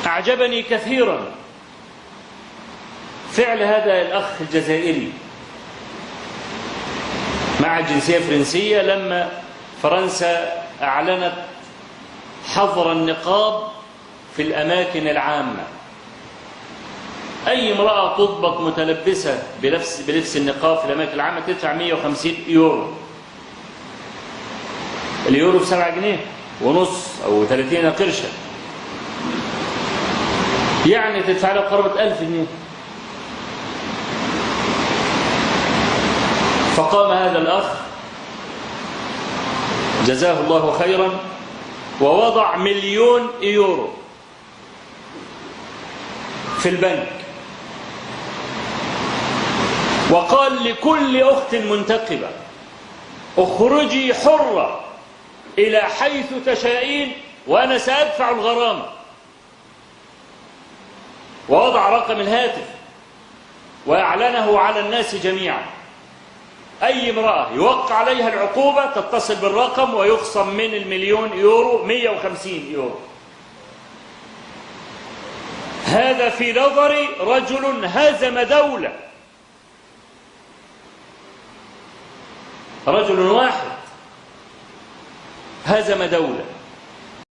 أعجبني كثيرا فعل هذا الأخ الجزائري مع الجنسية الفرنسية لما فرنسا أعلنت حظر النقاب في الأماكن العامة. أي امرأة تضبط متلبسة بلبس النقاب في الأماكن العامة تدفع 150 يورو. اليورو ب7 جنيه ونص أو 30 قرشا، يعني تدفع له قرابة 1000 جنيه. فقام هذا الأخ جزاه الله خيرا ووضع 1,000,000 يورو في البنك، وقال لكل أخت منتقبة اخرجي حرة إلى حيث تشائين وأنا سأدفع الغرامة. ووضع رقم الهاتف وأعلنه على الناس جميعا. أي امرأة يوقع عليها العقوبة تتصل بالرقم ويخصم من 1,000,000 يورو 150 يورو. هذا في نظري رجل هزم دولة، رجل واحد هزم دولة.